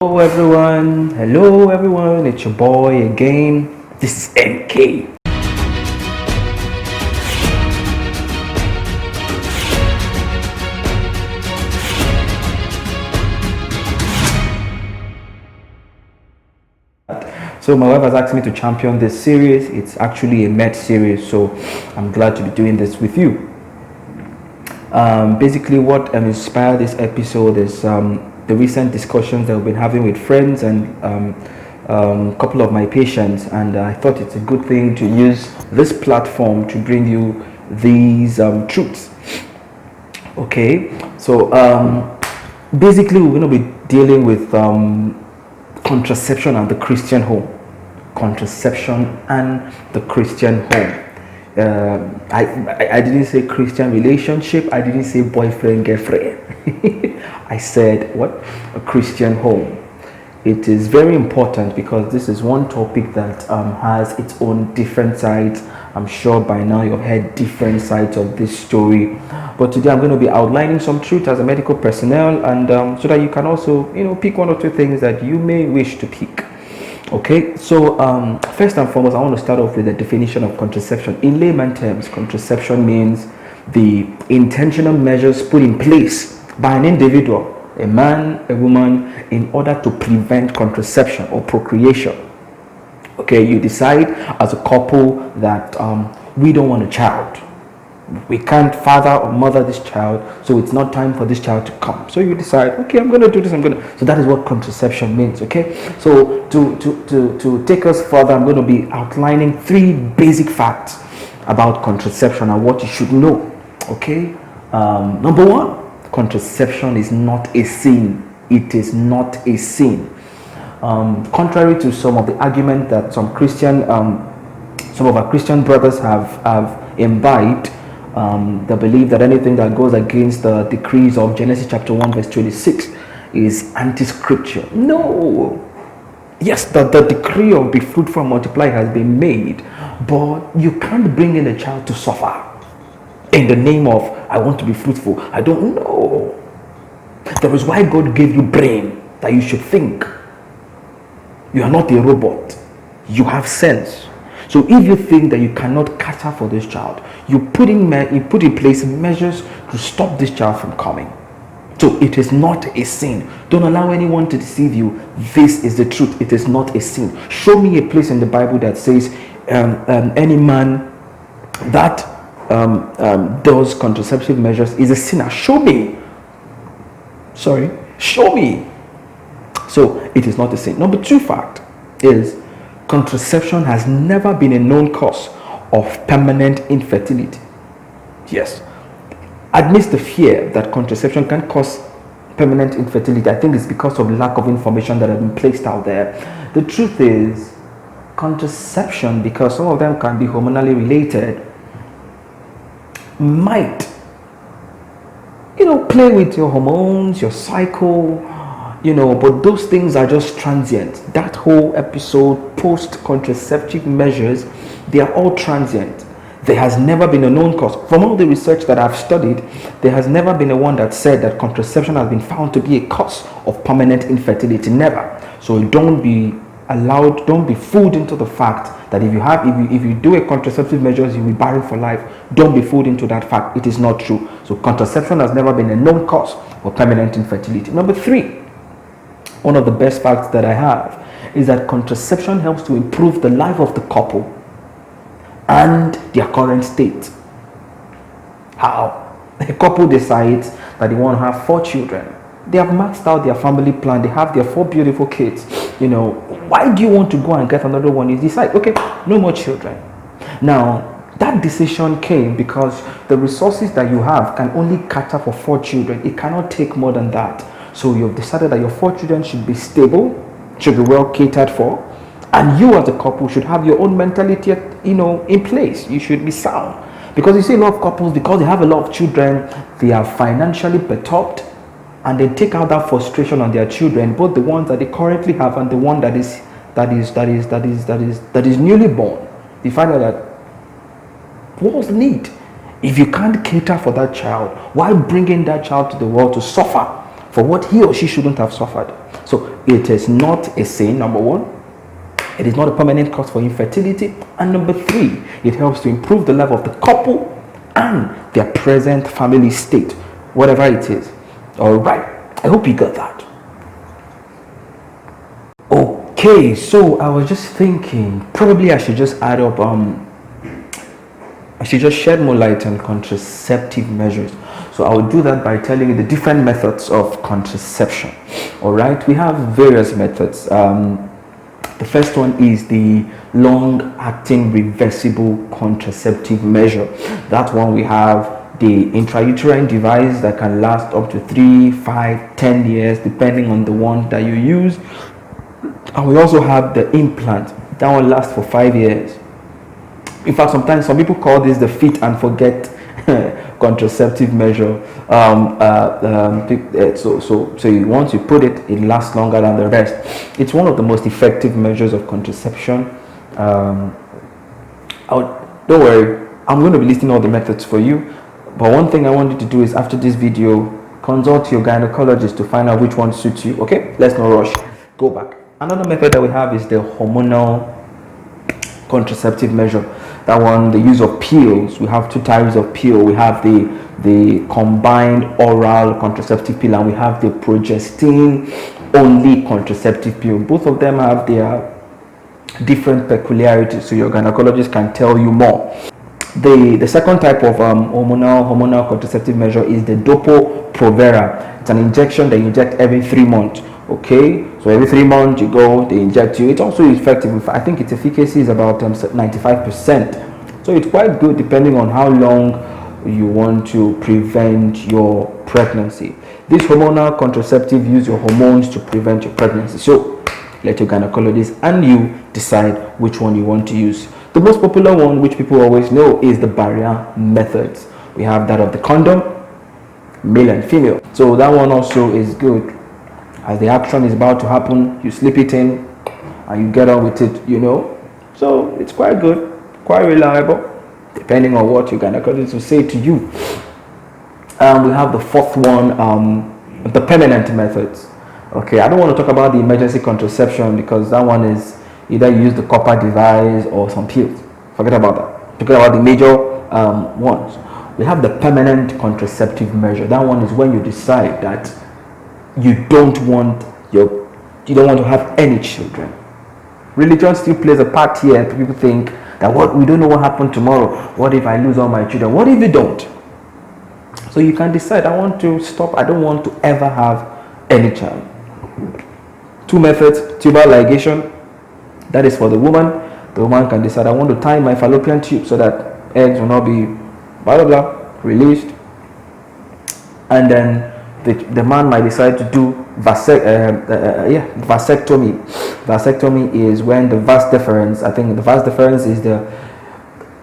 Hello everyone, it's your boy again. This is NK. So my wife has asked me to champion this series. It's actually a med series, so I'm glad to be doing this with you. Basically, what inspired this episode is the recent discussions that we've been having with friends and a couple of my patients, and I thought it's a good thing to use this platform to bring you these truths. Okay, so basically, we're going to be dealing with contraception and the Christian home. Contraception and the Christian home. I didn't say Christian relationship. I didn't say boyfriend, girlfriend. I said what? A Christian home. It is very important because this is one topic that has its own different sides. I'm sure by now you've heard different sides of this story. But today I'm going to be outlining some truth as a medical personnel, and so that you can also, pick one or two things that you may wish to pick. Okay, so first and foremost, I want to start off with the definition of contraception. In layman terms, contraception means the intentional measures put in place by an individual, a man, a woman, in order to prevent contraception or procreation. Okay, you decide as a couple that we don't want a child. We can't father or mother this child, so it's not time for this child to come. So you decide, okay, I'm going to do this. So that is what contraception means. Okay, so to take us further, I'm going to be outlining 3 basic facts about contraception and what you should know. Okay, number 1, contraception is not a sin. It is not a sin. Contrary to some of the argument that some of our Christian brothers have imbibed. They believe that anything that goes against the decrees of Genesis chapter 1 verse 26 is anti-scripture. No. Yes, the decree of be fruitful and multiply has been made, but you can't bring in a child to suffer in the name of I want to be fruitful. I don't know. That is why God gave you brain, that you should think. You are not a robot. You have sense. So if you think that you cannot cater for this child, you put in place measures to stop this child from coming. So it is not a sin. Don't allow anyone to deceive you. This is the truth. It is not a sin. Show me a place in the Bible that says any man that does contraceptive measures is a sinner. Show me. Show me. So it is not a sin. Number 2 fact is contraception has never been a known cause of permanent infertility. Yes. Amidst the fear that contraception can cause permanent infertility, I think it's because of lack of information that has been placed out there. The truth is, contraception, because some of them can be hormonally related, might, play with your hormones, your cycle, but those things are just transient. That whole episode, post-contraceptive measures, they are all transient. There has never been a known cause. From all the research that I've studied, there has never been a one that said that contraception has been found to be a cause of permanent infertility. Never. So don't be fooled into the fact that if you do a contraceptive measures, you'll be barren for life. Don't be fooled into that fact. It is not true. So contraception has never been a known cause of permanent infertility. Number 3. One of the best facts that I have is that contraception helps to improve the life of the couple and their current state. How? A couple decides that they want to have 4 children. They have maxed out their family plan. They have their 4 beautiful kids. Why do you want to go and get another one? You decide, okay, no more children. Now, that decision came because the resources that you have can only cater for 4 children. It cannot take more than that. So you've decided that your 4 children should be stable, should be well catered for, and you as a couple should have your own mentality, in place. You should be sound. Because you see a lot of couples, because they have a lot of children, they are financially perturbed, and they take out that frustration on their children, both the ones that they currently have and the one that is newly born. You find out that what was the need? If you can't cater for that child, why bringing that child to the world to suffer for what he or she shouldn't have suffered? So it is not a sin, number one. It is not a permanent cause for infertility. And number three, it helps to improve the life of the couple and their present family state, whatever it is. All right. I hope you got that. Okay, so I was just thinking, probably I should just add up, I should just shed more light on contraceptive measures. So I will do that by telling you the different methods of contraception. All right, we have various methods. The first one is the long-acting reversible contraceptive measure. That one we have the intrauterine device that can last up to 3, 5, 10 years depending on the one that you use. And we also have the implant. That one lasts for 5 years. In fact, sometimes some people call this the fit and forget contraceptive measure. So once you put it, it lasts longer than the rest. It's one of the most effective measures of contraception. Don't worry, I'm going to be listing all the methods for you. But one thing I want you to do is, after this video, consult your gynecologist to find out which one suits you. Okay, let's not rush. Go back. Another method that we have is the hormonal contraceptive measure. That one, the use of pills. We have two types of pill. We have the combined oral contraceptive pill, and we have the progestin only contraceptive pill. Both of them have their different peculiarities, so your gynecologist can tell you more. The second type of hormonal contraceptive measure is the Depo-Provera. It's an injection that you inject every 3 months. Okay, so every 3 months you go, they inject you. It's also effective. I think its efficacy is about 95%. So it's quite good depending on how long you want to prevent your pregnancy. This hormonal contraceptive use your hormones to prevent your pregnancy. So let your gynecologist and you decide which one you want to use. The most popular one, which people always know, is the barrier methods. We have that of the condom, male and female. So that one also is good. As the action is about to happen, you slip it in and you get on with it, you know. So it's quite good, quite reliable, depending on what your gynecologist will say to you. We have the fourth one, the permanent methods. Okay, I don't want to talk about the emergency contraception because that one is either you use the copper device or some pills. Forget about that. Talking about the major ones. We have the permanent contraceptive measure. That one is when you decide that you don't want to have any children. Religion still plays a part here. People think that we don't know what happened tomorrow. What if I lose all my children? What if you don't? So you can decide, I want to stop. I don't want to ever have any child. Two methods: tubal ligation. That is for the woman. The woman can decide, I want to tie my fallopian tube so that eggs will not be blah blah blah released. And then the man might decide to do vasectomy. Vasectomy is when the vas deferens, I think the vas deferens is the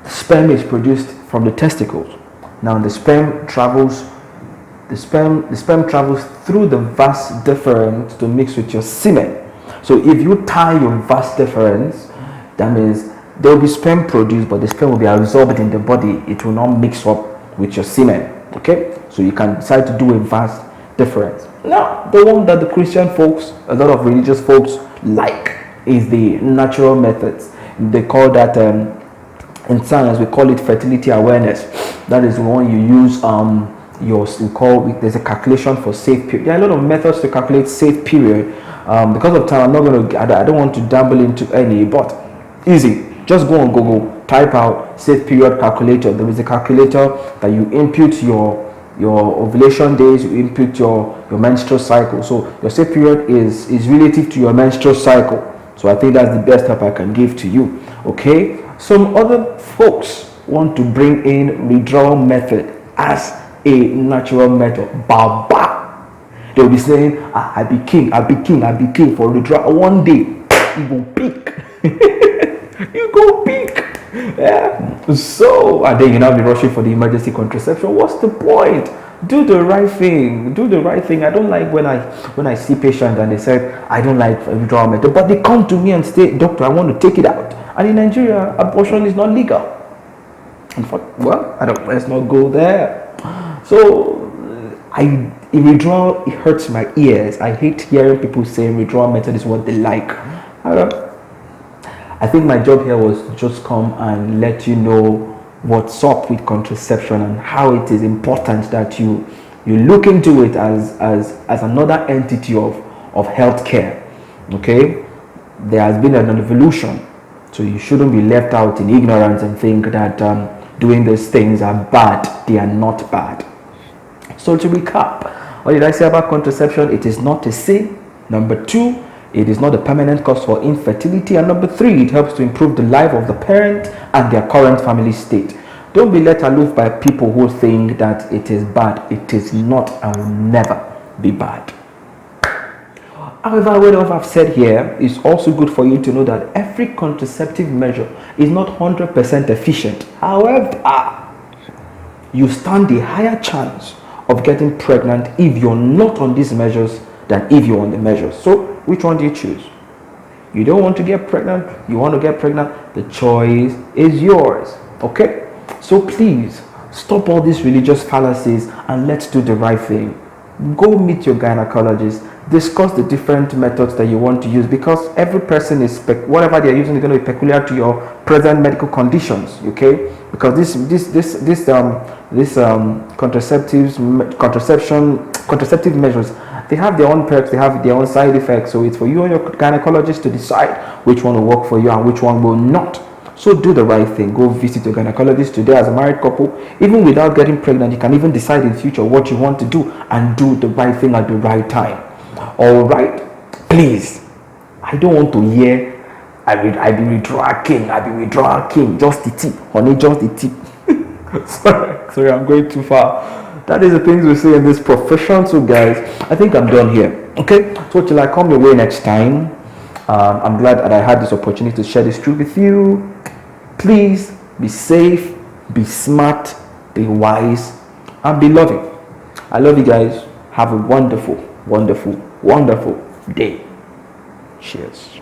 sperm is produced from the testicles. Now the sperm travels through the vas deferens to mix with your semen. So if you tie your vas deferens, that means there will be sperm produced, but the sperm will be absorbed in the body. It will not mix up with your semen. Okay, so you can decide to do a vas deferens. Now, the one that the Christian folks, a lot of religious folks like, is the natural methods. They call that, in science, we call it fertility awareness. That is the one you use. There's a calculation for safe period. There are a lot of methods to calculate safe period. Because of time, I don't want to dabble into any, but easy. Just go on Google, type out safe period calculator. There is a calculator that you input your ovulation days, you input your menstrual cycle. So your safe period is relative to your menstrual cycle. So I think that's the best help I can give to you. Okay, some other folks want to bring in withdrawal method as a natural method. Baba, they'll be saying, I be king for withdrawal. One day you go peak. You go peak. Yeah. So, and then you now be rushing for the emergency contraception. What's the point? Do the right thing. Do the right thing. I don't like when I see patients and they say, I don't like withdrawal method, but they come to me and say, doctor, I want to take it out. And in Nigeria, abortion is not legal. Let's not go there. So Withdrawal, it hurts my ears. I hate hearing people saying withdrawal method is what they like. I think my job here was to just come and let you know what's up with contraception and how it is important that you look into it as another entity of healthcare. Okay, there has been an evolution, so you shouldn't be left out in ignorance and think that doing those things are bad. They are not bad. So to recap, what did I say about contraception? It is not a sin. Number 2, it is not a permanent cause for infertility. And number 3, it helps to improve the life of the parent and their current family state. Don't be let aloof by people who think that it is bad. It is not and will never be bad. However, what I've said here is also good for you to know that every contraceptive measure is not 100% efficient. However, you stand a higher chance of getting pregnant if you're not on these measures than if you're on the measures. So which one do you choose? You don't want to get pregnant, you want to get pregnant, the choice is yours. Okay, so please stop all these religious fallacies and let's do the right thing. Go meet your gynecologist, discuss the different methods that you want to use, because every person is whatever they're using is going to be peculiar to your present medical conditions. Okay, because contraceptive measures, they have their own perks, they have their own side effects. So it's for you and your gynecologist to decide which one will work for you and which one will not. So do the right thing. Go visit your gynecologist today as a married couple. Even without getting pregnant, you can even decide in future what you want to do and do the right thing at the right time. All right, please. I don't want to hear I be withdrawal king, just the tip, honey, just the tip. sorry, I'm going too far. That is the things we say in this profession. So guys, I think I'm done here. Okay, so till I come your way next time, I'm glad that I had this opportunity to share this truth with you. Please be safe, be smart, be wise, and be loving. I love you guys. Have a wonderful, wonderful, wonderful day. Cheers.